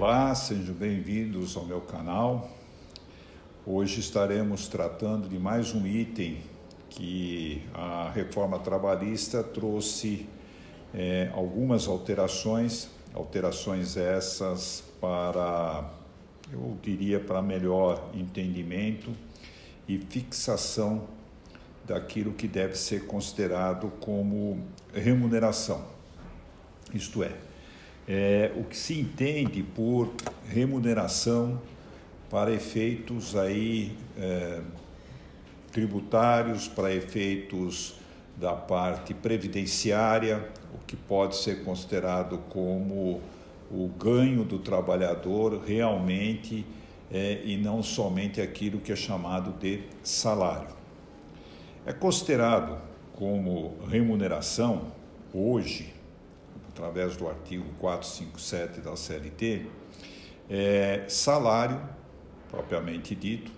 Olá, sejam bem-vindos ao meu canal. Hoje estaremos tratando de mais um item que a reforma trabalhista trouxe algumas alterações essas para, eu diria, para melhor entendimento e fixação daquilo que deve ser considerado como remuneração, isto é, o que se entende por remuneração para efeitos aí, tributários, para efeitos da parte previdenciária, o que pode ser considerado como o ganho do trabalhador realmente e não somente aquilo que é chamado de salário. É considerado como remuneração hoje, através do artigo 457 da CLT, salário, propriamente dito,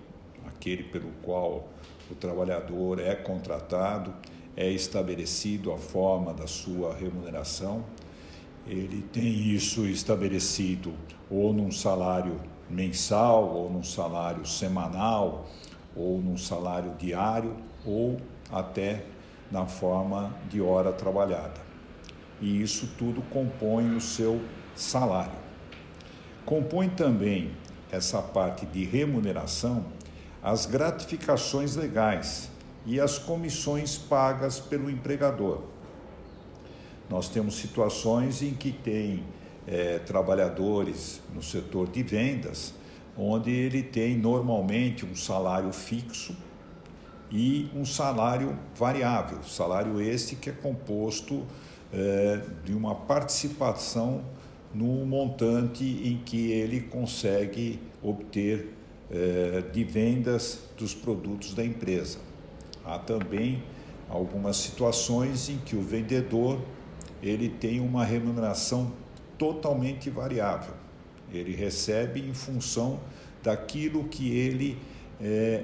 aquele pelo qual o trabalhador é contratado, é estabelecido a forma da sua remuneração, ele tem isso estabelecido ou num salário mensal, ou num salário semanal, ou num salário diário, ou até na forma de hora trabalhada. E isso tudo compõe o seu salário. Compõe também essa parte de remuneração as gratificações legais e as comissões pagas pelo empregador. Nós temos situações em que tem trabalhadores no setor de vendas, onde ele tem normalmente um salário fixo e um salário variável, salário este que é composto de uma participação no montante em que ele consegue obter de vendas dos produtos da empresa. Há também algumas situações em que o vendedor ele tem uma remuneração totalmente variável. Ele recebe em função daquilo que ele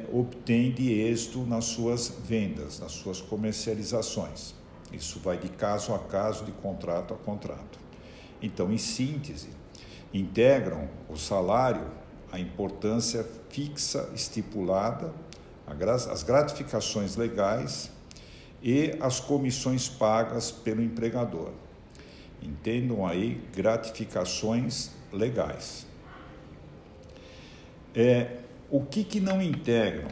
obtém de êxito nas suas vendas, nas suas comercializações. Isso vai de caso a caso, de contrato a contrato. Então, em síntese, integram o salário a importância fixa estipulada, as gratificações legais e as comissões pagas pelo empregador. Entendam aí, gratificações legais. O que não integram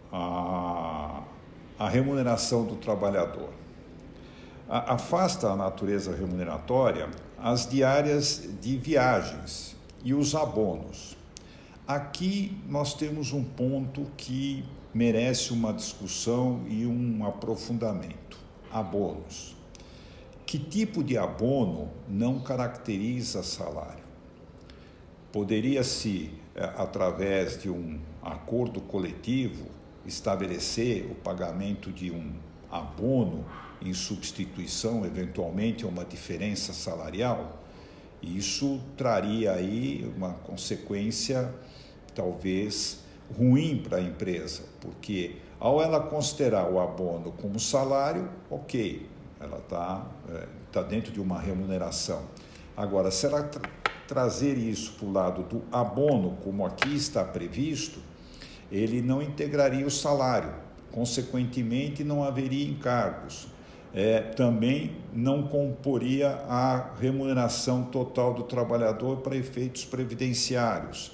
a remuneração do trabalhador? Afasta a natureza remuneratória as diárias de viagens e os abonos. Aqui nós temos um ponto que merece uma discussão e um aprofundamento. Abonos. Que tipo de abono não caracteriza salário? Poderia-se, através de um acordo coletivo, estabelecer o pagamento de um abono em substituição, eventualmente, a uma diferença salarial? Isso traria aí uma consequência, talvez, ruim para a empresa, porque ao ela considerar o abono como salário, ok, ela está dentro de uma remuneração. Agora, se ela trazer isso para o lado do abono, como aqui está previsto, ele não integraria o salário, consequentemente não haveria encargos. Também não comporia a remuneração total do trabalhador para efeitos previdenciários.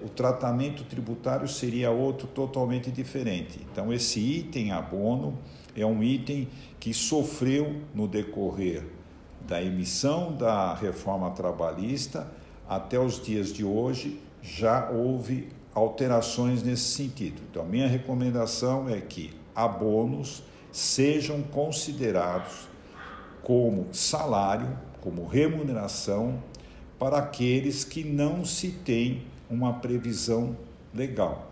O tratamento tributário seria outro totalmente diferente. Então, esse item abono é um item que sofreu no decorrer da emissão da reforma trabalhista até os dias de hoje, já houve alterações nesse sentido. Então, a minha recomendação é que abonos sejam considerados como salário, como remuneração para aqueles que não se tem uma previsão legal,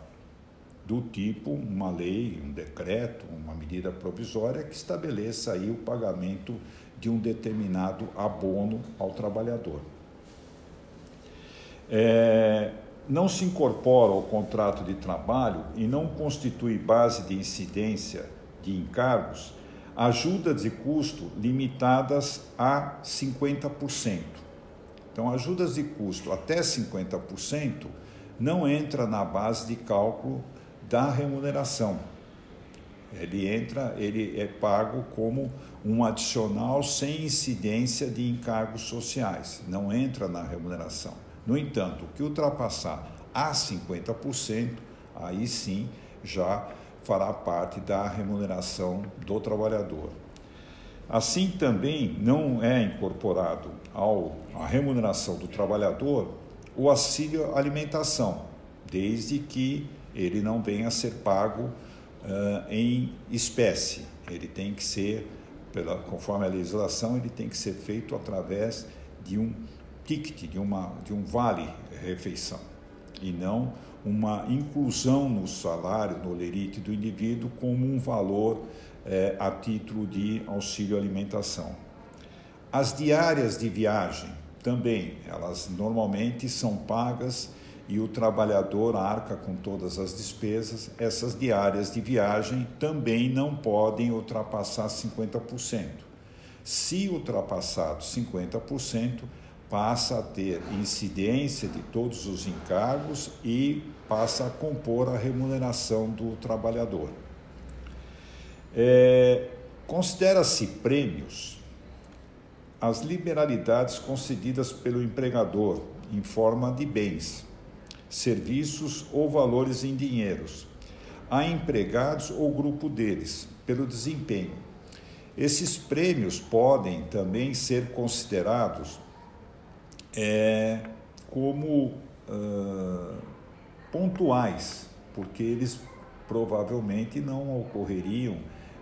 do tipo uma lei, um decreto, uma medida provisória que estabeleça aí o pagamento de um determinado abono ao trabalhador. Não se incorpora ao contrato de trabalho e não constitui base de incidência de encargos ajudas de custo limitadas a 50%. Então, ajudas de custo até 50% não entra na base de cálculo da remuneração. Ele é pago como um adicional sem incidência de encargos sociais, não entra na remuneração. No entanto, o que ultrapassar a 50%, aí sim já fará parte da remuneração do trabalhador. Assim também não é incorporado à remuneração do trabalhador o auxílio alimentação, desde que ele não venha a ser pago em espécie. Ele tem que ser, conforme a legislação, ele tem que ser feito através de um ticket, de um vale-refeição, e não uma inclusão no salário, no lerite do indivíduo, como um valor a título de auxílio alimentação. As diárias de viagem também, elas normalmente são pagas e o trabalhador arca com todas as despesas. Essas diárias de viagem também não podem ultrapassar 50%. Se ultrapassado 50%, passa a ter incidência de todos os encargos e passa a compor a remuneração do trabalhador. Considera-se prêmios as liberalidades concedidas pelo empregador em forma de bens, serviços ou valores em dinheiros a empregados ou grupo deles pelo desempenho. Esses prêmios podem também ser considerados como pontuais, porque eles provavelmente não ocorreriam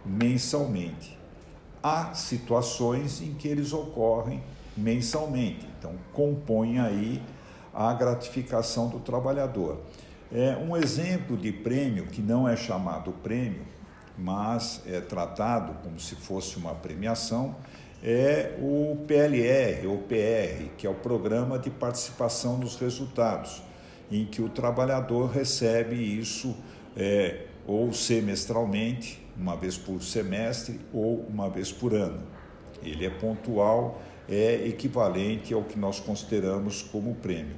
mensalmente. Há situações em que eles ocorrem mensalmente, então compõe aí a gratificação do trabalhador. Um exemplo de prêmio que não é chamado prêmio, mas é tratado como se fosse uma premiação, é o PLR ou PR, que é o Programa de Participação nos Resultados, em que o trabalhador recebe isso ou semestralmente, uma vez por semestre ou uma vez por ano. Ele é pontual, é equivalente ao que nós consideramos como prêmio.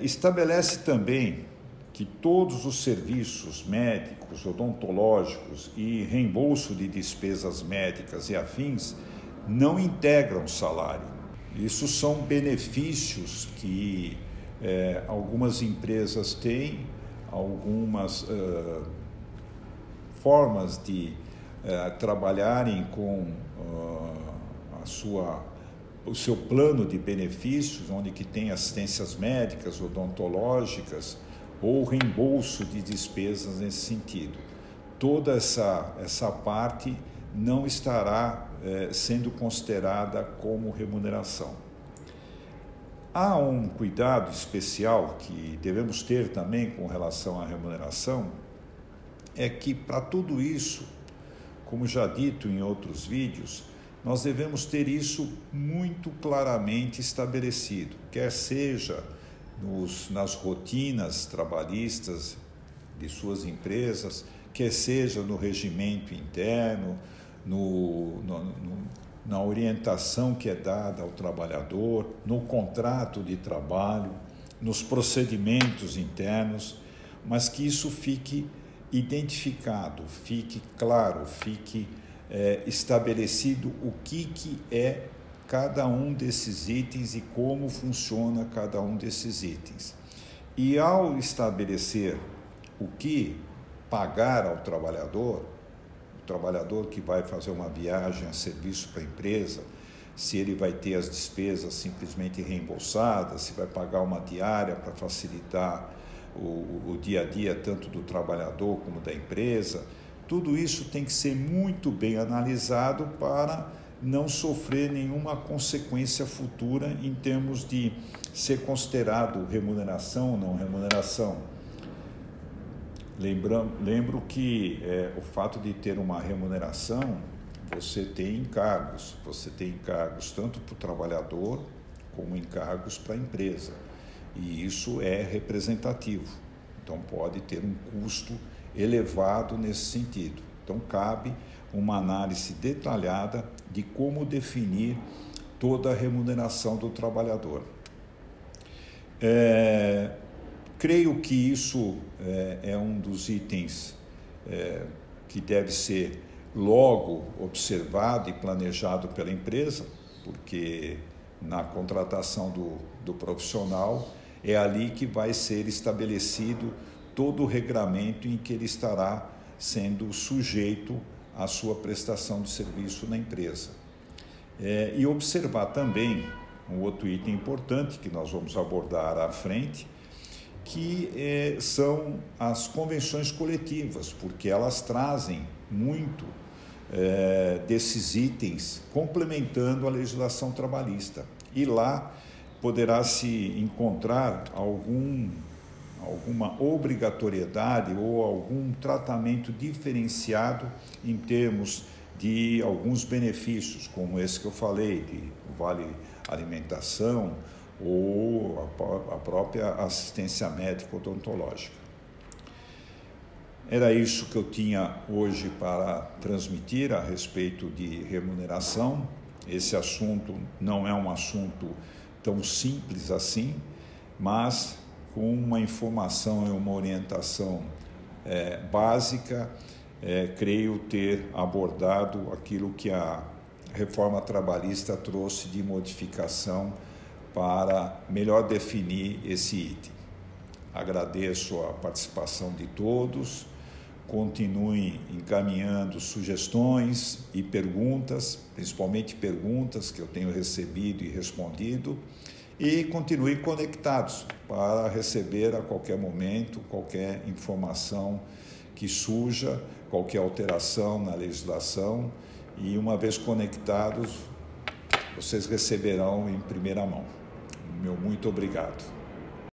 Estabelece também que todos os serviços médicos, odontológicos e reembolso de despesas médicas e afins não integram salário. Isso são benefícios que algumas empresas têm, algumas formas de trabalharem com o seu plano de benefícios, onde que tem assistências médicas, odontológicas ou reembolso de despesas nesse sentido. Toda essa parte não estará sendo considerada como remuneração. Há um cuidado especial que devemos ter também com relação à remuneração, é que para tudo isso, como já dito em outros vídeos, nós devemos ter isso muito claramente estabelecido, quer seja nas rotinas trabalhistas de suas empresas, quer seja no regimento interno, na orientação que é dada ao trabalhador, no contrato de trabalho, nos procedimentos internos, mas que isso fique identificado, fique claro, fique estabelecido o que é cada um desses itens e como funciona cada um desses itens. E ao estabelecer o que pagar ao trabalhador, o trabalhador que vai fazer uma viagem a serviço para a empresa, se ele vai ter as despesas simplesmente reembolsadas, se vai pagar uma diária para facilitar o dia a dia tanto do trabalhador como da empresa, tudo isso tem que ser muito bem analisado para não sofrer nenhuma consequência futura em termos de ser considerado remuneração ou não remuneração. Lembro que o fato de ter uma remuneração, você tem encargos tanto para o trabalhador como encargos para a empresa, e isso é representativo, então pode ter um custo elevado nesse sentido. Então cabe uma análise detalhada de como definir toda a remuneração do trabalhador. Creio que isso é um dos itens que deve ser logo observado e planejado pela empresa, porque na contratação do profissional é ali que vai ser estabelecido todo o regramento em que ele estará sendo sujeito à sua prestação de serviço na empresa. E observar também um outro item importante que nós vamos abordar à frente, que são as convenções coletivas, porque elas trazem muito desses itens complementando a legislação trabalhista. E lá poderá se encontrar alguma obrigatoriedade ou algum tratamento diferenciado em termos de alguns benefícios, como esse que eu falei, de vale alimentação ou a própria assistência médica odontológica. Era isso que eu tinha hoje para transmitir a respeito de remuneração. Esse assunto não é um assunto tão simples assim, mas com uma informação e uma orientação básica, creio ter abordado aquilo que a reforma trabalhista trouxe de modificação para melhor definir esse item. Agradeço a participação de todos, continuem encaminhando sugestões e perguntas, principalmente perguntas que eu tenho recebido e respondido, e continuem conectados para receber a qualquer momento qualquer informação que surja, qualquer alteração na legislação, e uma vez conectados, vocês receberão em primeira mão. Meu muito obrigado.